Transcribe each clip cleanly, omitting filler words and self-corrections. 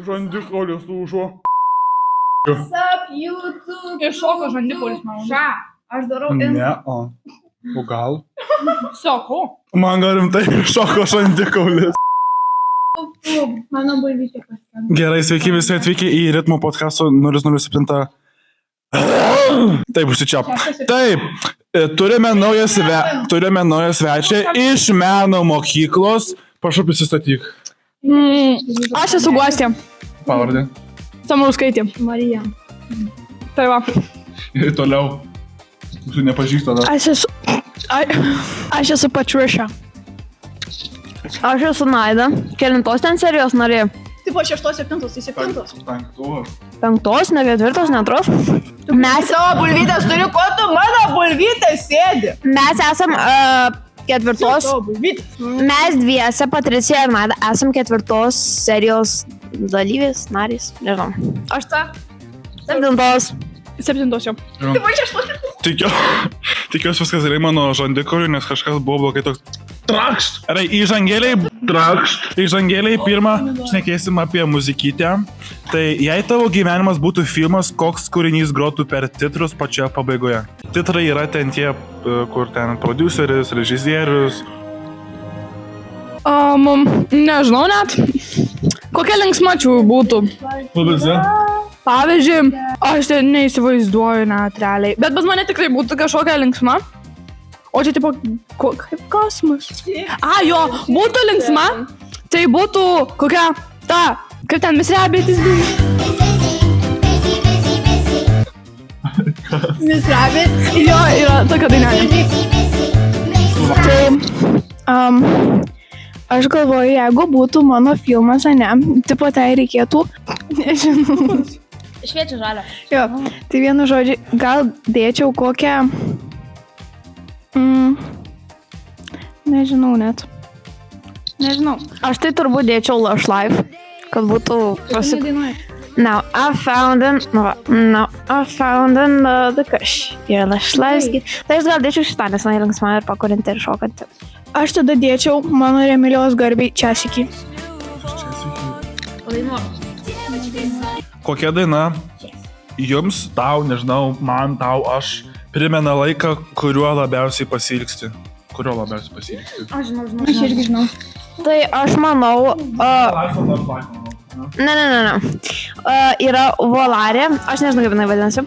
Žandikaulis lūžo. Sap, YouTube. Iššoko žandikaulis, man. Ša, aš darau Ne, o gal? Sako. Man gal rimtai iššoko žandikaulis. Mano bulvytė paskambino. Gerai, sveiki visi atvykę į Ritmo podcast'o 007. Taip, užsičiap. Taip, turime naują svečią iš meno mokyklos. Prašau, prisistatyk. Aš esu Guostė. Pavardė. Samarauskaitė. Marija. Tai va. Ir toliau. Jūsų nepažįsta dar. Aš esu Patricia. Aš esu Naida. Kelintos ten serijos narė? Tipo 6-7, tai 7. 5, ne 4, ne 2. Mes Savo bulvytės turiu, ko tu mano bulvytės sėdi? Mes esam 4. Savo bulvytės. Mes dviese, Patricija ir Naida, esam 4 serijos dalyvės, narys, nežinau. Aš tą? 7. 7 jau. Tipo 6-7. Tikiuosi viskas gerai mano žandikauliu, nes kažkas buvo blogai toks. Trakšt! Gerai, įžangėliai. Trakšt! Įžangėliai pirmą šnekėsim apie muzikytę. Tai jei tavo gyvenimas būtų filmas, koks kūrinys grotų per titrus pačioje pabaigoje? Titrai yra ten tie, kur ten prodiuseris, režisierius. Nežinau net. Kokia linksmačių būtų? Pavyzdžiui, aš tai neįsivaizduoju net realiai. Bet pas mane tikrai būtų kažkokia linksma. O čia tipo, kaip kosmos. Jo, būtų linksma. Tai būtų kokia ta, kaip ten Miss Rabbit. Miss Rabbit. Jo, yra tokia dainelė. Tai, aš galvoju, jeigu būtų mano filmas, ne, tipo tai reikėtų, nežinau. Šviečia žalia. Jo, tai vienu žodžiu, gal dėčiau kokią, nežinau net. Nežinau. Aš tai turbūt dėčiau Lush Life, kad būtų Now I found another crush. Your Lush Life. Tai aš gal dėčiau šitą, nes man linksma ir pakurinti ir šokanti. Aš tada dėčiau mano Remilijos garbei Česikį. Kokia daina jums, tau, nežinau, man, tau, aš primena laiką, kuriuo labiausiai pasiilgsti? Aš irgi žinau. Tai aš manau, ne. Yra Volarė, aš nežinau kaip jinai vadinasi,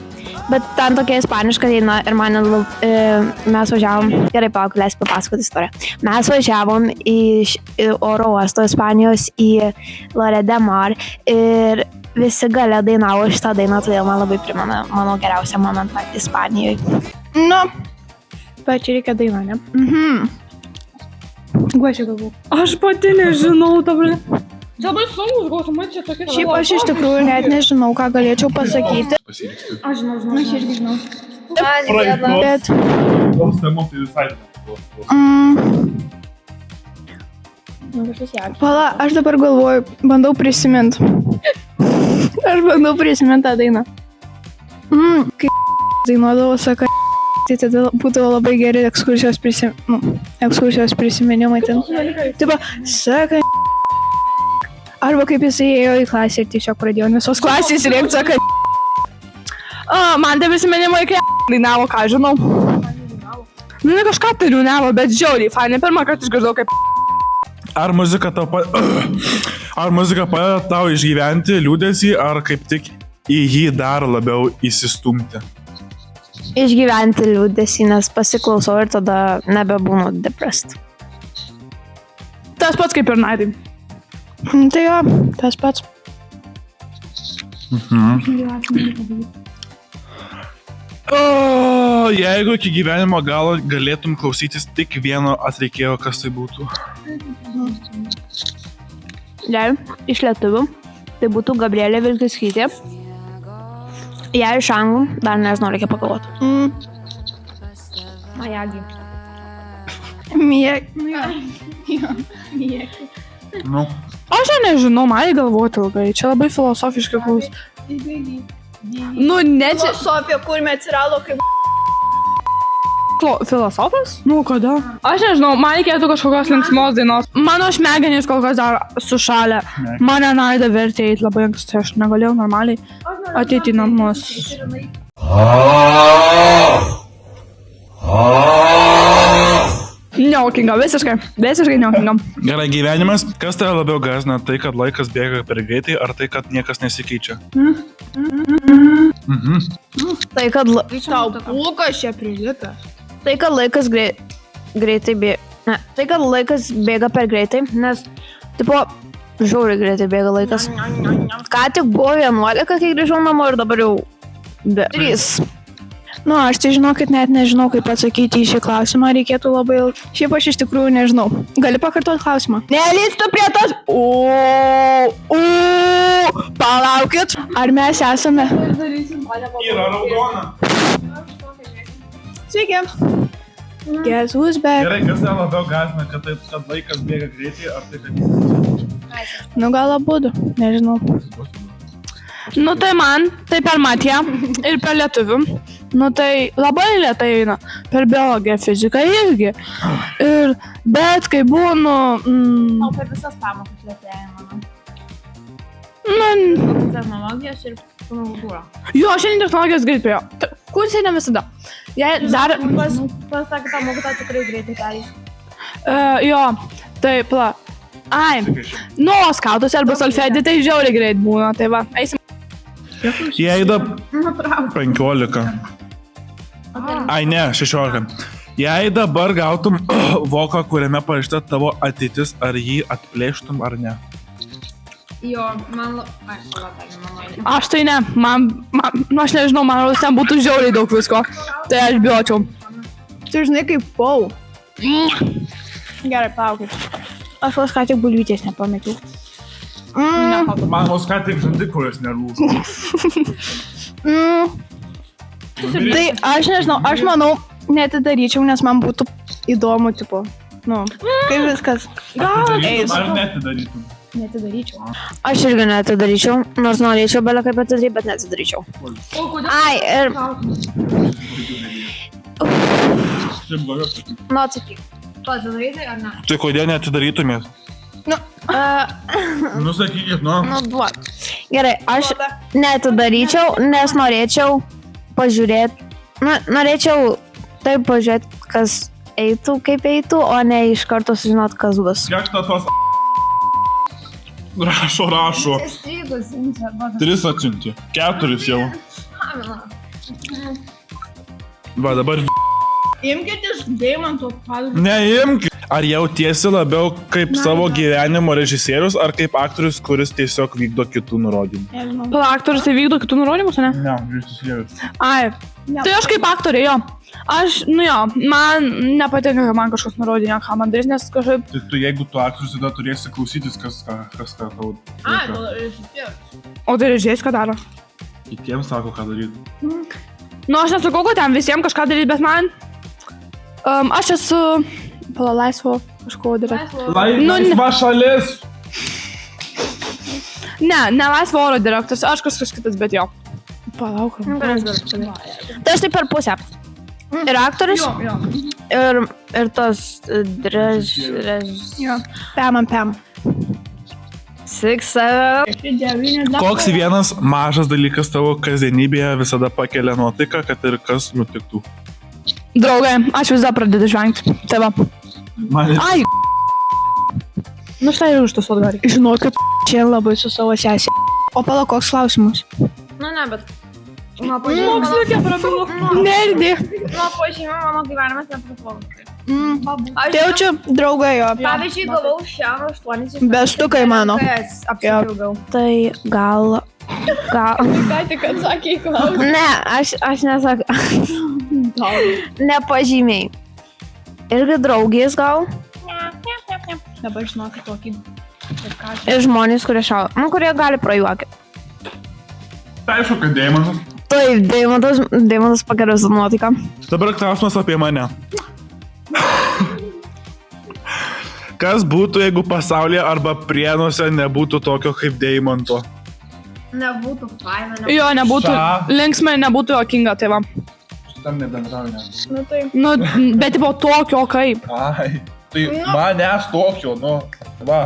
bet ten tokia ispaniška daina ir mes važiavom, gerai palauk, leisk papasakoti istoriją. Mes važiavom į oro uosto Ispanijos į Lloret de Mar ir visi gale dainavo šitą dainą, todėl man labai primena mano geriausią momentą Ispanijoje. Nu, bet čia reikia dainą, ne? Guošė galvau. Aš pati nežinau, dabar. Čia labai sunkus, gautumai čia tokia. Šiaip aš iš tikrųjų net nežinau, ką galėčiau pasakyti. Aš žinau. Aš irgi žinau. Bet... Pala, aš dabar galvoju, bandau prisiminti. Tą dainą. Kai dainuodavo, sakai, tai tada būtų labai geri ekskursijos prisiminimai ten. Tipo, sakai, arba kaip jisai ėjo į klasę ir tiesiog pradėjo visos klasės rėkti, sakai. Man tai prisiminimai, kai dainavo, ką žinau. Nu, ne kažką tai dainavo, bet žiauriai, fainai, pirmą kartą išgirdau kaip. Ar muzika padeda tau išgyventi liūdesį, ar kaip tik į jį dar labiau įsistumti? Išgyventi liūdesį, nes pasiklausau ir tada nebebūnu depressed. Tas pats kaip ir Naidai. Tai jo, tas pats. Jeigu iki gyvenimo galo galėtum klausytis tik vieno atlikėjo, kas tai būtų? Jei iš lietuvių, tai būtų Gabrielė Vilkiskytė. Jei iš anglų, dar nežinau, reikia pagalvoti. Majagi. Miek. Nu. Aš nežinau, man galvoti ilgai, čia labai filosofiškai klaus. Nu, ne čia. Filosofija, kur me atsirado kaip... Filosofas? Nu, kada? Aš nežinau, man reikėtų kažkokios linksmos dainos. Mano smegenys kol kas dar sušalė. Mane Naida vertė eiti labai anksti, aš negalėjau normaliai ateiti į namus. Neokinga, visiškai neokinga. Gerai, gyvenimas, kas tave labiau gąsdina, tai kad laikas bėga per greitai, ar tai kad niekas nesikeičia? Tai, kad, Tau plūkas čia prilipęs. tai, kad laikas greitai bėga. Ne, tai, kad laikas bėga per greitai, nes, tipo, žiauriai greitai bėga laikas. Ką tik buvo 11, kai grįžau namo ir dabar jau 3. Nu, aš tai žinau, kad net nežinau, kaip atsakyti į šį klausimą, reikėtų labai ilgai. Šiaip aš iš tikrųjų nežinau. Gali pakartoti klausimą? Nelįstų prie tos. Palaukit. Ar mes esame? Yra raudona. Sveiki. Guess who's back? Gerai, kas tave labiau gąsdina, kad laikas bėga greitai, ar tai kad nesikeičia? Nu, gal abudu. Nežinau. Nu, tai man, tai per matiją ir per lietuvių. Nu, tai labai lėtai eina. Per biologiją, fiziką irgi. Bet kai būnu... O per visas pamokas lėtėja, manau. Technologijos ir kultūra. Jo, šiandien technologijos greit prie jo. Kursai ne visada. Jei dar... Pas tą kitą mokytą tikrai greitai perės. Jo, taip, la. Ai, nu, skautus arba solfedį, tai žiauriai greit būna. Tai va, eisim. Jei da 15. Ai ne, 16. Jei dabar gautum voką, kuriame parašyta tavo ateitis, ar jį atplėštum ar ne? Jo, man... Ai, palauk, Aš tai ne, nu aš nežinau, man rodos, ten būtų žiauriai daug visko. Tai aš bijočiau. Tu žinai kaip pau. Gerai, palaukit. Aš vos ką tik bulvytės nepamečiau. Man vos ką tik žandikaulis nerūžo. Tai aš nežinau, aš manau, netidaryčiau, nes man būtų įdomu, tipo, nu, kaip viskas. Gal eis. Ar netidarytum? Netidaryčiau. Aš irgi netidaryčiau, nors norėčiau belę kaip atidaryti, bet netidaryčiau. Ai, ir... Nu, atsakyk. Pats darytai ar ne? Tai kodėl netidarytumėt? Nu, sakykit, nu. Nu, duok. Gerai, aš netidaryčiau, nes norėčiau pažiūrėti, norėčiau taip pažiūrėti, kas eitų, kaip eitų, o ne iš karto sužinot, kas bus. Kiek ta tos rašo. Strigus, čia, 3 atsiunti. 4 jau. Va, dabar Imkit iš deimanto pavyzdžiui. neimk. Ar jautiesi labiau kaip savo gyvenimo režisierius, ar kaip aktorius, kuris tiesiog vykdo kitų nurodymų? Aktorius tai vykdo kitų nurodymus, ne? Ne, režisierius. Ai, tai aš kaip aktorė, jo. Aš, nu jo, man nepatinka, kad man kažkas nurodinė, ką man darys, nes kažkaip... Tai tu, jeigu tu aktorius, tada turėsi klausytis, kas tau... Ai, gal režisierius. O tai režėjus ką daro? Kitiems sako, ką daryti. Nu, aš nesakau, kad ten visiems kažką daryti, bet man... Aš esu... Pala laisvo kažko direktorius. Laisva šalis! Ne laisvo oro direktorius, aš kažkas kitas, bet jo. Palauk. Tai aš tai per pusę. Ir aktorius, ir tas Jo. Pem. 6, 7. Koks vienas mažas dalykas tavo kasdienybėje visada pakelia nuotaiką, kad ir kas nutiktų? Draugai, aš vis dar pradedu žvengti. Tai va. Ai. Nu štai ir užtasot gali. Žinokit, čia labai su savo sesė. O pala, koks klausimas? Nu ne, bet... Nuo Mokslininkė prabilu. Nerdi. pažymio mano gyvenimas nepriklauso. Tai jau čia draugai jo. Pavyzdžiui, gavau šiandien 8. Bestukai mano. Apsidžiaugiau. Tai gal... Ką tik atsakė į klausimą. Ne, aš nesakau. Nepažymiai. Irgi draugės gal. Dabar žinokit tokį. Ir žmonės, kurie šau. Nu, kurie gali prajuokti. Tai aišku, kad deimantas. Taip, deimantas pakelia su nuotaika. Dabar klausimas apie mane. Kas būtų, jeigu pasaulyje arba Prienuose nebūtų tokio kaip deimanto? Nebūtų faina. Jo, nebūtų linksmai, nebūtų jokinga, tai va. tam nebendrauju. Nu tai. Nu, bet tipo tokio kaip. Ai, tai manęs tokio, nu, va.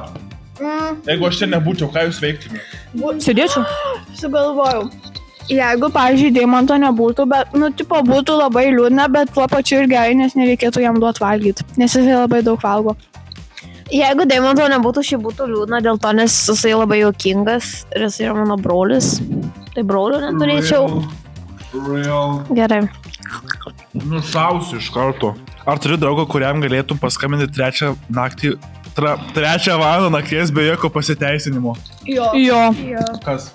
Jeigu aš čia nebūčiau, ką jūs veiktumėte? Sėdėčiau. Sugalvojau. Jeigu, pavyzdžiui, Deimanto nebūtų, bet, nu, tipo, būtų labai liūdna, bet tuo pačiu ir gerai, nes nereikėtų jam duoti valgyti, nes jis labai daug valgo. Jeigu Deimanto nebūtų, šį būtų liūdna dėl to, nes jisai labai juokingas ir jis yra mano brolis. Tai brolio neturėčiau. Real. Gerai. Nušausiu iš karto. Ar turi draugą, kuriam galėtum paskambinti 3 naktį, 3 valandą nakties be jokio pasiteisinimo? Jo. Jo. Kas?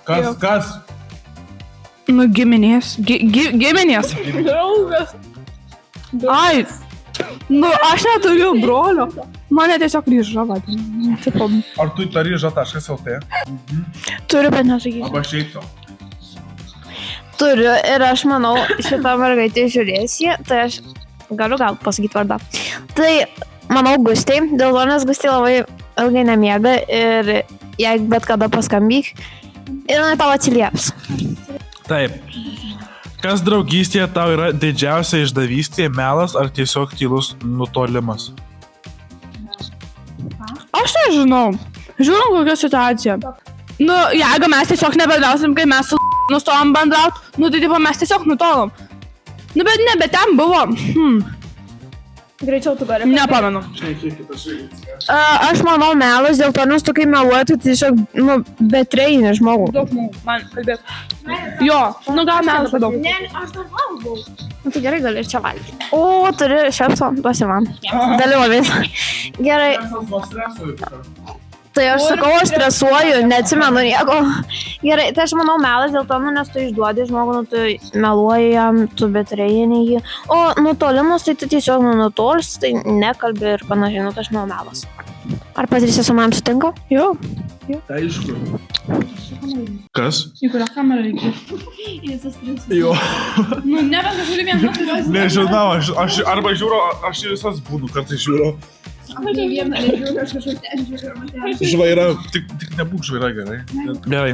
Nu, giminės. Giminės. Draugas. Ai. Nu, aš neturiu brolio. Mane tiesiog ryža vadina. Tipo, Ar tu tari ža.lt? turiu, bet nesakysiu. Arba šiaip to? Turiu ir aš manau, šitą mergaitę žiūrėsi, tai aš galiu gal pasakyti vardą. Tai, manau, Gustei, dėl to, nes Gustei labai ilgai nemiega ir jeigu bet kada paskambyk, ir jinai tau atsilieps. Taip. Kas draugystėje tau yra didžiausia išdavystė, melas ar tiesiog tylus nutolimas? Aš nežinau. Žiūrim, kokia situacija. Nu, jeigu mes tiesiog nebendrausim, kai mes su nustojom bendraut, nu, tai tipo mes tiesiog nutolom. Nu, bet ne, bet ten buvo. Greičiau tu gali. Nepamenu. Aš manau melas, dėl to, nes tu kai meluoji, tu tiesiog, nu, betrejini žmogų. Daug žmogų man kalbėt. Jo, nu gal melas labiau. Ne, aš dar valgau. Nu, tai gerai, gali ir čia valgyti. O, turi šepso, duosi man. Dalyvavės. Gerai, tai aš sakau, aš stresuoju, neatsimenu nieko. Gerai, tai aš manau melas dėl to, nu, nes tu išduodi žmogų, nu, tu meluoji jam, tu betrejini jį. O nutolimas, tai tu tiesiog nutols, tai nekalbi ir panašiai, nu, tai aš manau melas. Ar Patricija su manim sutinka? Jo. Aišku. Kas? Į kurią kamerą reikia? Jo. Nu, nebent kažkaip vien. Nežinau, aš arba žiūriu, aš į visas būnu, kartais žiūriu. Žvaira, tik nebūk žvaira, gerai. Gerai.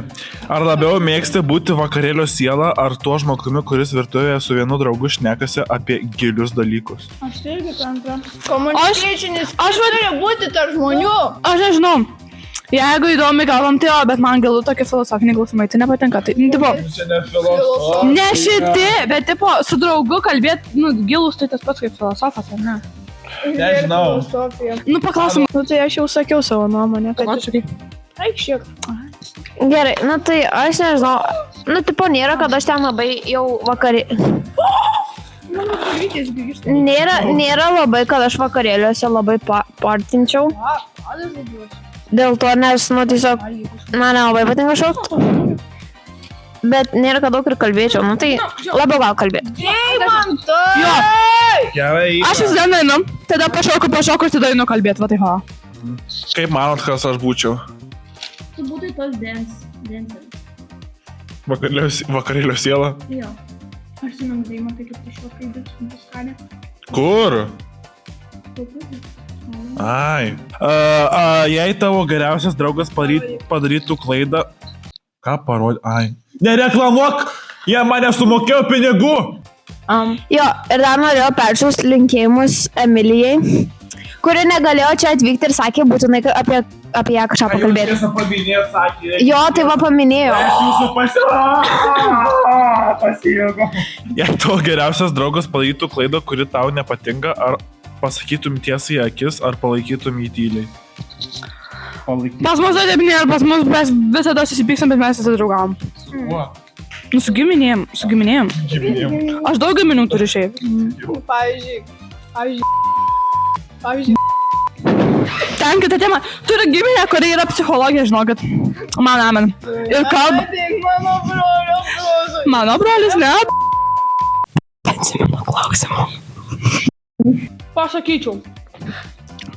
Ar labiau mėgsti būti vakarėlio siela, ar tuo žmogumi, kuris virtuvėje su vienu draugu šnekasi apie gilius dalykus? Aš tai irgi antra. Komunikacinis. Aš turi būti tarp žmonių. Aš nežinau. Jeigu įdomi kalbam, tai jo, bet man galų tokie filosofiniai klausimai, tai nepatinka. Tai, tipo, Čia ne filosofija. ne šiti, bet, tipo, su draugu kalbėt, nu, gilus tai tas pats kaip filosofas, ar ne? Nežinau. Nu, paklausim. Nu, tai aš jau sakiau savo nuomonę, kad aš... Eik šiek. Gerai, nu tai aš nežinau. Nu, tipo, nėra, kad aš ten labai jau vakarė... Nėra labai, kad aš vakarėliuose labai partinčiau. Dėl to, nes, nu, tiesiog, man nelabai patinka šokti. Bet nėra, kad daug ir kalbėčiau, nu tai labiau gal kalbėti. Deimantas! Jo, Gerai. aš vis dieną einu, tada pašoku ir tada einu kalbėti, va tai ha. Kaip manot, kas aš būčiau? Tu būtai tos danceris. Vakarėlio siela? Jo. Aš žinau, Deimantai, kaip tu šokai diskuskanę. Kur? Ai. Jei tavo geriausias draugas padarytų klaidą... Ką parodė? Ai. Nereklamuok! Jie mane sumokėjo pinigų! Jo, ir dar norėjau persiųsti linkėjimus Emilijai, kuri negalėjo čia atvykti ir sakė būtinai apie ją kažką pakalbėti. Jo, tai va paminėjo. Jei tavo geriausias draugas padarytų klaidą, kuri tau nepatinka, ar pasakytum tiesai į akis, ar palaikytum jį tyliai? Pas mus taip nėra, pas mus mes visada susipykstam, bet mes visada draugavom. Nu, su giminėjom. Aš daug giminių turiu šiaip. Pavyzdžiui. Ten kita tema. Turiu giminę, kuri yra psichologija, žinokit. Man. Ir kalba. Mano brolio brolio. Mano brolis, ne? Atsimenu klausimą. Pasakyčiau.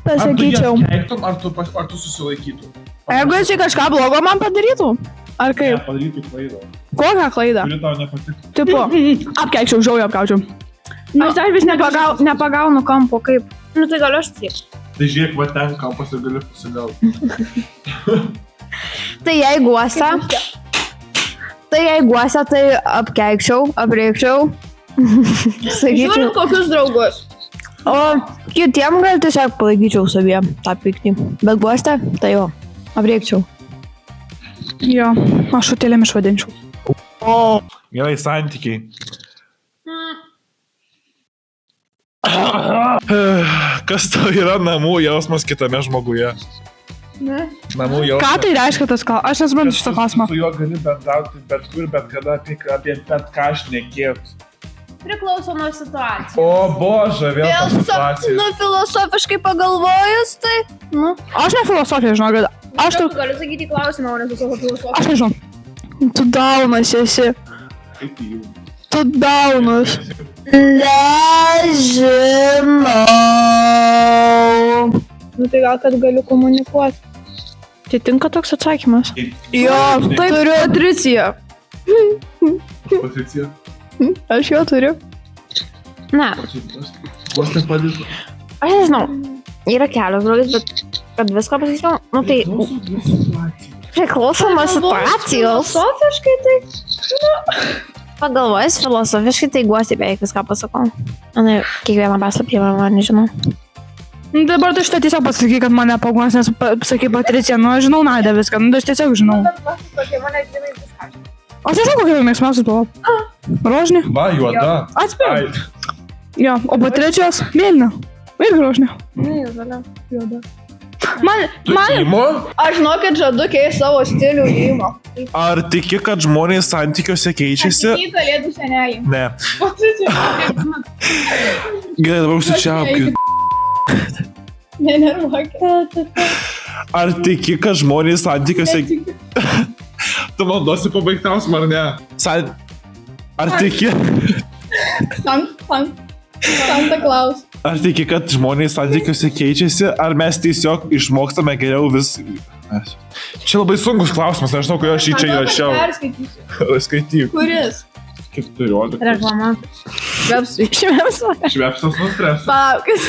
Ar tu susilaikytum? Jeigu jis kažką blogo man padarytų? Ar kaip? Padarytų klaidą. Kokią klaidą? Kuri tau nepatiktų. Tipo, apkeikčiau, žiauriai apkeikčiau. Aš dar vis nepagaunu kampo, kaip. Nu tai galiu aš taip. Tai žiūrėk, va ten kampas ir gali pasigauti. Tai jeigu guose, tai apkeikčiau, apreikčiau Sakyčiau. Žiūrint kokius draugus. O kitiem gal tiesiog palaikyčiau savyje tą pyktį. Bet guostę, tai jo, apriekčiau. Jo, aš šutėlėm išvadinčiau. Gerai, santykiai. Kas tau yra namų jausmas kitame žmoguje? Ne. Namų jausmas. Ką tai reiškia tas klausimas? Aš nesuprantu šitą klausimą. Su juo gali bendrauti bet kur, bet kada apie bet ką šnekėt. Priklauso nuo situacijos. O bože, vėl ta situacija. Nu, filosofiškai pagalvojus, tai... Nu. Aš ne filosofija, žinau, aš tu... Galiu sakyti klausimą, o ne su savo filosofija. Aš nežinau. Tu daunas esi. Kaip jų? Tu daunas. Nežinau. Nu, tai gal, kad galiu komunikuoti. Tai tinka toks atsakymas. Jo, tai turiu Patriciją. Patricija? Aš jo turiu. Ne, Vos nepadėtų. aš nežinau. Yra kelios draugės, bet kad viską pasakyčiau, nu tai priklauso nuo situacijos. Filosofiškai tai... Pagalvojus filosofiškai, tai guosti beveik viską pasakau. Na, kiekvieną paslaptį, man nežinau. Dabar tu šitą tiesiog pasakai, kad mane paguos, nes sakai Patricija, nu aš žinau Nadia viską, nu aš tiesiog žinau. Aš nežinau, kokia mėgstamiausia spalva. Rožinė. Va, juoda. Atspėjau. Jo, o Patricijos mėlyna. Ir rožinė. Juoda. Man... Imo? Aš žinau, kad žadu keisti savo stilių įmo. Ar tiki, kad žmonės santykiuose keičiasi? Į kalėdų senelį. Ne. Gerai, dabar užsičiaupkiu. Nenervuokit. Ar tiki, kad žmonės santykiuose... Tu man duosi pabaigtaus, ar ne? Ar tiki... Santa Claus. Ar tiki, kad žmonės santykiuose keičiasi, ar mes tiesiog išmokstame geriau vis... Čia labai sunkus klausimas, aš žinau, kodėl aš jį čia įrašiau. Perskaitysiu. Skaityk. Kuris? 14. Reklama. Švepsas nuo streso. Palaukis.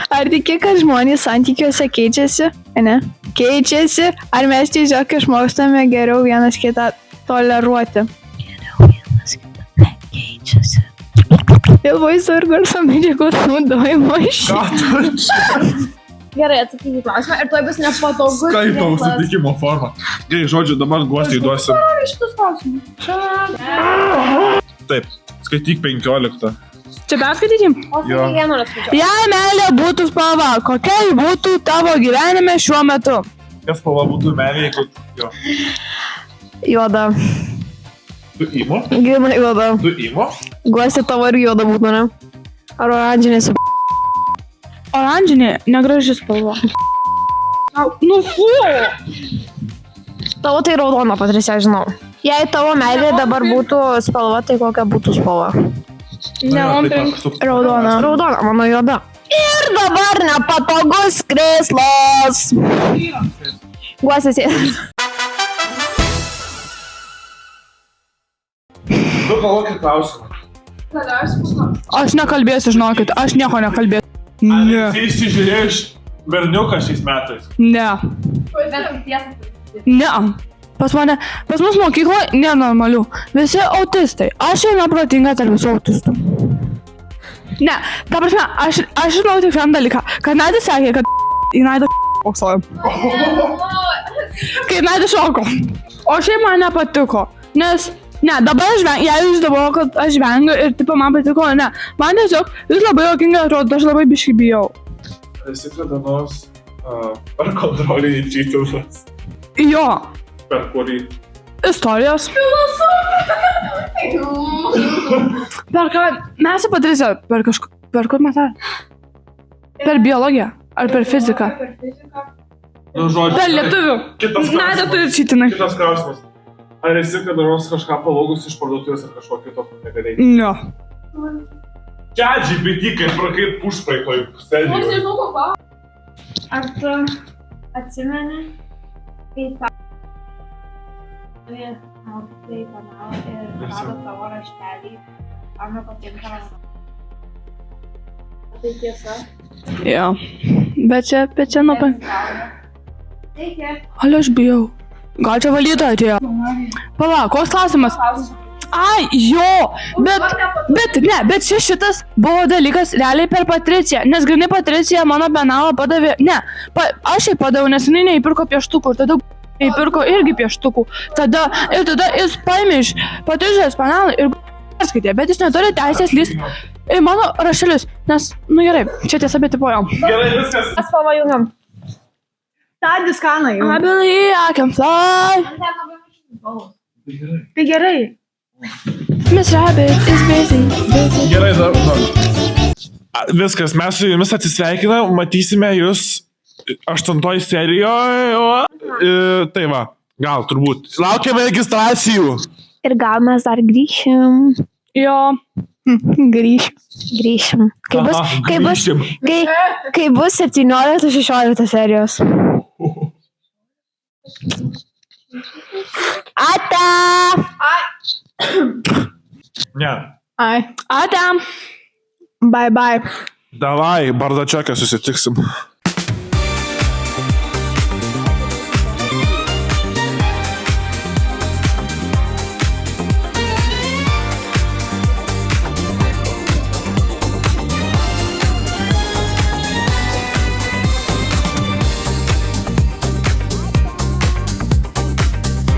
Ar tiki, kad žmonės santykiuose keičiasi? Ne. Keičiasi, ar mes tiesiog išmokstame geriau vienas kitą toleruoti? Keičiasi. Dėl vaizdo ir garso medžiagos naudojimo iš... Ką tu čia? Gerai, atsakyk į klausimą ir tuoj bus nepatogus. Skaitau sutikimo formą. Gerai, žodžiu, dabar guostai duosim. Šitus klausimus. Taip, skaityk 15. Čia perskaitykim? Jo. Jei meilė būtų spalva, kokia ji būtų tavo gyvenime šiuo metu? Kas spalva būtų meilė, jeigu... Jo. Juoda. Tu įmo? Gina juoda. Tu įmo? Guosti tavo ir juoda būtų, ne? Ar oranžinė su... Oranžinė, negraži spalva. Nu, fu! Tavo tai raudona, Patricija, žinau. Jei tavo meilė dabar būtų spalva, tai kokia būtų spalva? Ne, man raudona. Raudona, mano juoda. Ir dabar nepatogus krėslas. Guosti sėdas. Tu galvokit klausimą. Aš nekalbėsiu, žinokit, aš nieko nekalbėsiu. Ne. Ar esi žiūrėjęs berniuką šiais metais? Ne. Ne. Pas mus mokykloje nenormalių. Visi autistai. Aš einu protinga tarp visų autistų. Ne, ta prasme, aš žinau tik vieną dalyką. Kad Nadia sakė, kad į Naidą poksojo. Kai Nadia šoko. O šiaip man nepatiko. Nes, ne, dabar aš vengiu, jei jūs dabar, kad aš vengiu ir tipo man patiko, ne. Man tiesiog, jūs labai jokingai atrodo, aš labai biškai bijau. Esi kada nors per kontrolinį čytilas? Jo. Per kurį? Istorijos. Per ką? Mes su Patricija, per kur mes ar? Per biologiją? Ar per fiziką? Nu, žodžiu. Per lietuvių. Nadia turi čytinai. Kitas klausimas. Ar esi kada nors kažką pavogus iš parduotuvės ar kažko kito, kur negalėjai? Ne. Čia GPT, kaip pušpraitoj sėdėjau. Ar tu atsimeni, kai tai kanalą ir rado tavo raštelį, ar nepatinka raštelį? Tai tiesa? Jo. Bet čia nuo pen... Sveiki. Al aš bijau. Gal čia valytoja atėjo? Pala, koks klausimas? Ai, jo, bet šitas buvo dalykas realiai per Patriciją, nes grinai Patricija mano penalą padavė, aš jai padaviau, nes jinai neįpirko pieštukų, ir tada įpirko irgi pieštukų, tada jis paėmė iš Patricijos penalą ir perskaitė, bet jis neturi teisės lyst į mano rašelius, nes, gerai, čia tiesa, bet tipojau. Gerai, viskas. Mes pavajungam. Ta diskanai. I believe I can fly. Tai gerai. Miss Rabbit is busy. Gerai, viskas, mes su jumis atsisveikinam, matysime jūs 8 serijoje. Tai va, gal turbūt. Laukiame registracijų. Ir gal mes dar grįšim. Jo. Grįšim. Kai bus 17-16 serijos. Ata! Ne. Ai. Ata. Bye bye. Davai, bardačiokę susitiksim.